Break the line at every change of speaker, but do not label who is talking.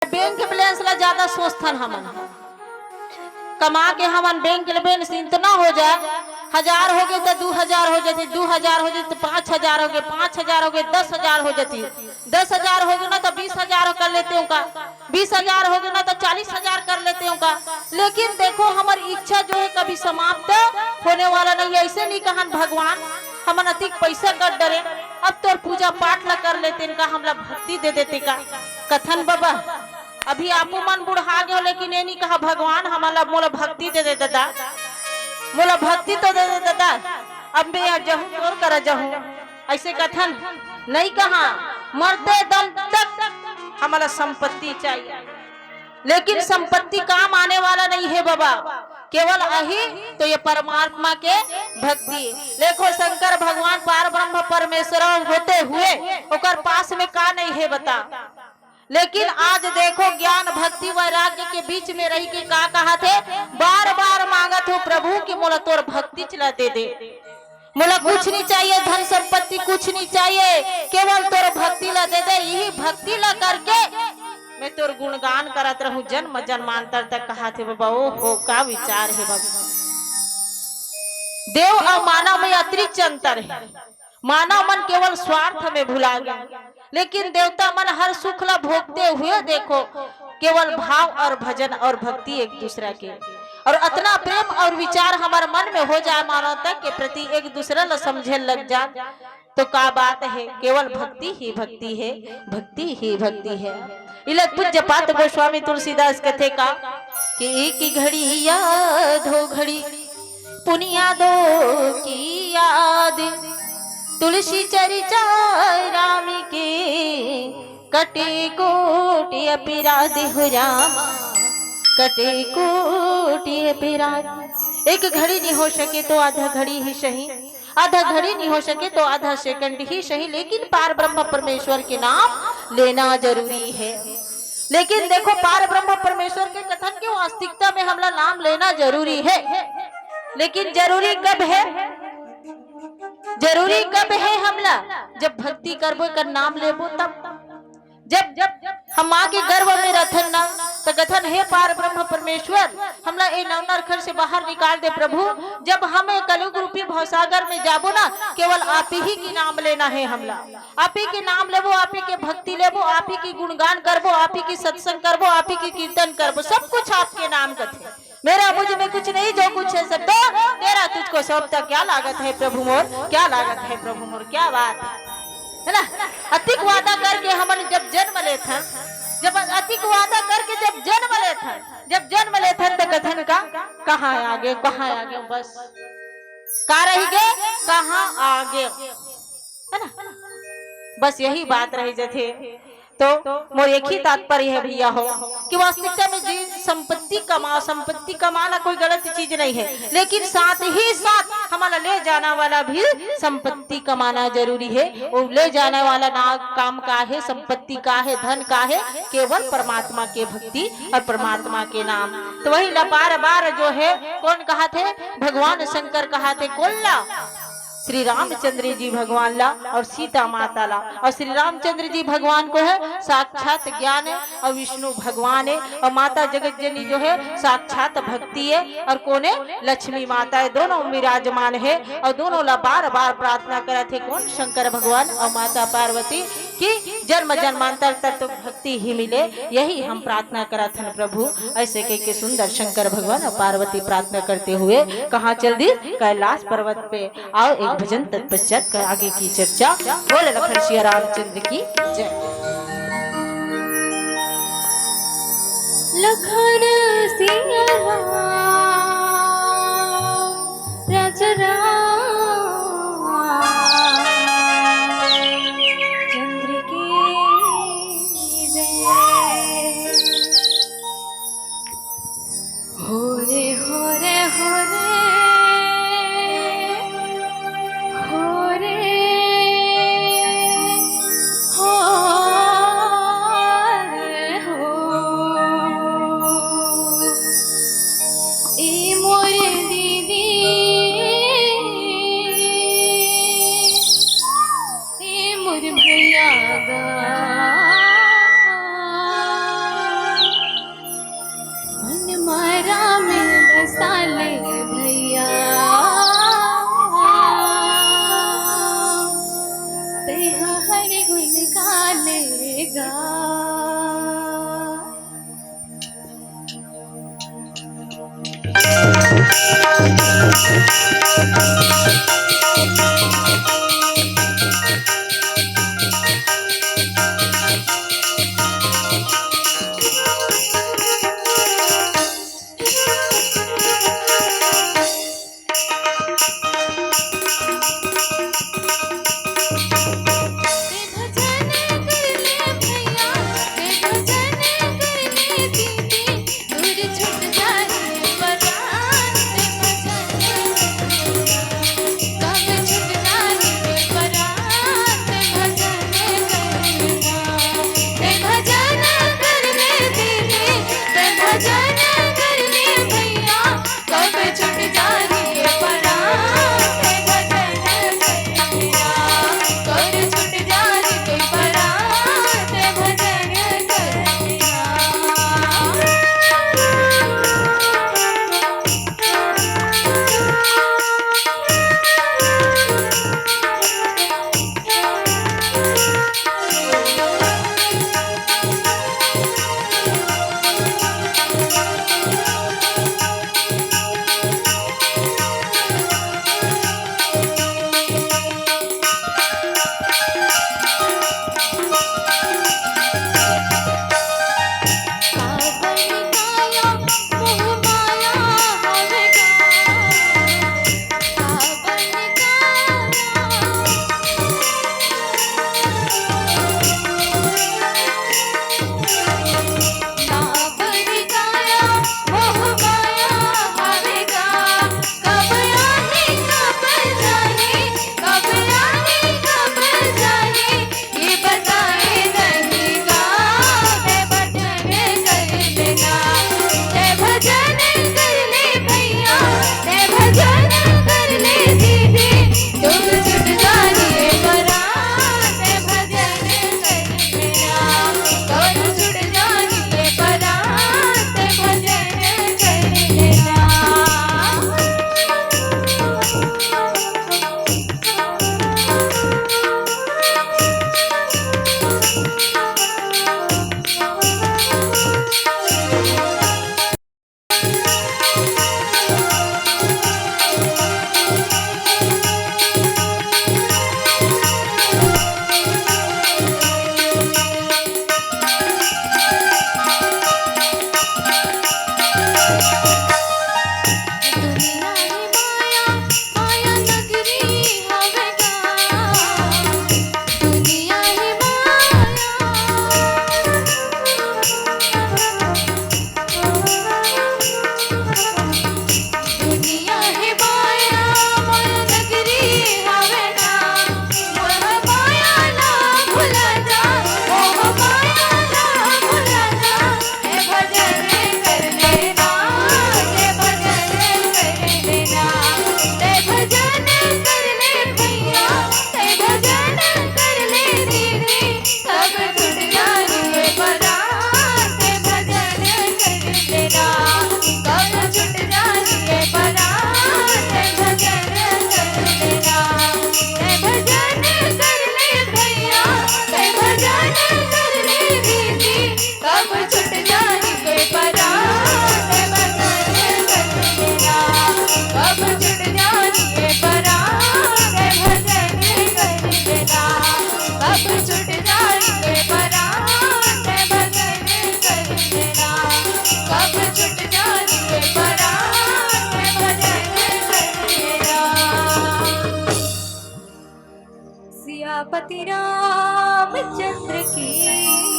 Bank balance ला ज्यादा सोचथन हमन कमा के हमन बैंक बैलेंस इतना हो जाए 1000 हो गए तो 2000 हो जाती 2000 हो जाती तो 5000 हो गए 5000 हो गए 10,000 हो जाती 10,000 हो गए ना तो 20,000 कर लेते हूँ का 20,000 हो गए ना तो 40,000 कर लेते हूँ का। लेकिन देखो हमारी इच्छा जो है कभी समाप्त होने वाला नहीं है। ऐसे नहीं कहन भगवान हमन अधिक पैसा कर डरे अब तो पूजा पाठ ला कर लेते इनका हमला भक्ति दे देते का कथन बाबा अभी आपो मन बुढ़ा गए लेकिन ये नहीं कहा भगवान हमारा मोला भक्ति दे दे दादा मोला भक्ति तो दे दे दादा अब मैं यार जाऊं और करा जाऊं ऐसे कथन नहीं कहा मरते दम तक हमारा संपत्ति चाहिए लेकिन संपत्ति काम आने वाला नहीं है बाबा केवल अही तो ये परमात्मा के भक्ति। देखो शंकर भगवान पार ब्रह्म परमेश्वर होते हुए ओकर पास में का नहीं है बता। लेकिन आज देखो ज्ञान भक्ति वैराग्य के बीच में रही के का कहा थे बार बार मांगत हो प्रभु की मोला तोर भक्ति चला दे दे मोला कुछ नहीं चाहिए धन संपत्ति कुछ नहीं चाहिए केवल तोर भक्ति ला दे दे। यही भक्ति ला करके मैं तोर गुणगान करत रहूं जन्म जन्मांतर तक कहा थे बाबा ओ हो का विचार है बाबा। देव और मानव में अतिरिक्त अंतर है। मानव मन केवल स्वार्थ में भुला गया लेकिन देवता मन हर सुख ला भोगते हुए देखो केवल भाव और भजन और भक्ति एक दूसरे के और इतना प्रेम और विचार हमारे मन में हो जाए मानवता के प्रति एक दूसरे ला समझे लग जाए तो का बात है केवल भक्ति ही भक्ति है भक्ति ही भक्ति है। इलत पूज्य पात गोस्वामी तुलसीदास कथे का कि एक ही घड़ी याद हो घड़ी पुनिया दो की याद तुलसी चरिचा रामी के कटे कोटि अपराध हो रामा कटे कोटि अपराध। एक घड़ी नहीं हो सके तो आधा घड़ी ही सही आधा घड़ी नहीं हो सके तो आधा सेकंड ही सही लेकिन पार ब्रह्म परमेश्वर के नाम लेना जरूरी है। लेकिन देखो पार ब्रह्म परमेश्वर के कथन के वास्तविकता में हमला नाम लेना जरूरी है लेकिन जरूरी कब है जरूरी कब है हमला जब भक्ति करबो कर नाम लेबो तब जब जब हम माँ के गर्भ में रथन ना तो कथन है पार ब्रह्म परमेश्वर हमला ए नवनरखर से बाहर निकाल दे प्रभु। जब हमें कलयुग रूपी भवसागर में जाबो ना केवल आप ही की नाम लेना है हमला आप ही के नाम लेबो आप ही के भक्ति लेबो आप ही की गुणगान करबो आप ही की सत्संग करबो आप ही की कीर्तन करबो सब कुछ आपके नाम कथे। मेरा मुझ में कुछ नहीं जो कुछ है सब तो तेरा तुझको सौंपता क्या लागत है प्रभु मोर क्या लागत है प्रभु मोर क्या बात है ना। अतिक वादा करके हमन जब जन्म लेथन जब अतिक वादा करके जब जन्म लेथन तो कथन का कहाँ आगे बस का रही गए कहाँ आगे है ना बस यही बात रही जथे। तो मोर एक ही तात्पर्य है भैया हो कि वास्तविकता में जी संपत्ति कमाना कोई गलत चीज नहीं है लेकिन साथ ही साथ हमारा ले जाना वाला भी संपत्ति कमाना जरूरी है। वो ले जाने वाला ना काम का है संपत्ति का है धन का है केवल परमात्मा के भक्ति और परमात्मा के नाम। तो वही बार बार जो है कौन कहा थे भगवान शंकर कहा थे कौन ला श्री रामचंद्र जी भगवान ला और सीता माता ला और श्री रामचंद्र जी भगवान को है साक्षात ज्ञान है और विष्णु भगवान है और माता जगत जननी जो है साक्षात भक्ति है और कौन है लक्ष्मी माता है दोनों विराजमान है और दोनों ला बार बार प्रार्थना करे थे कौन शंकर भगवान और माता पार्वती की जन्म जन्मांतर तक तो भक्ति ही मिले यही हम प्रार्थना करत हन प्रभु। ऐसे कह के सुंदर शंकर भगवान और पार्वती प्रार्थना करते हुए कहाँ चल दी कैलाश पर्वत पे। आओ एक भजन तत्पश्चात कर आगे की चर्चा। बोल लखन श्री रामचंद्र की जय।
लखन सिया राजरा सियापति रामचंद्र की जय।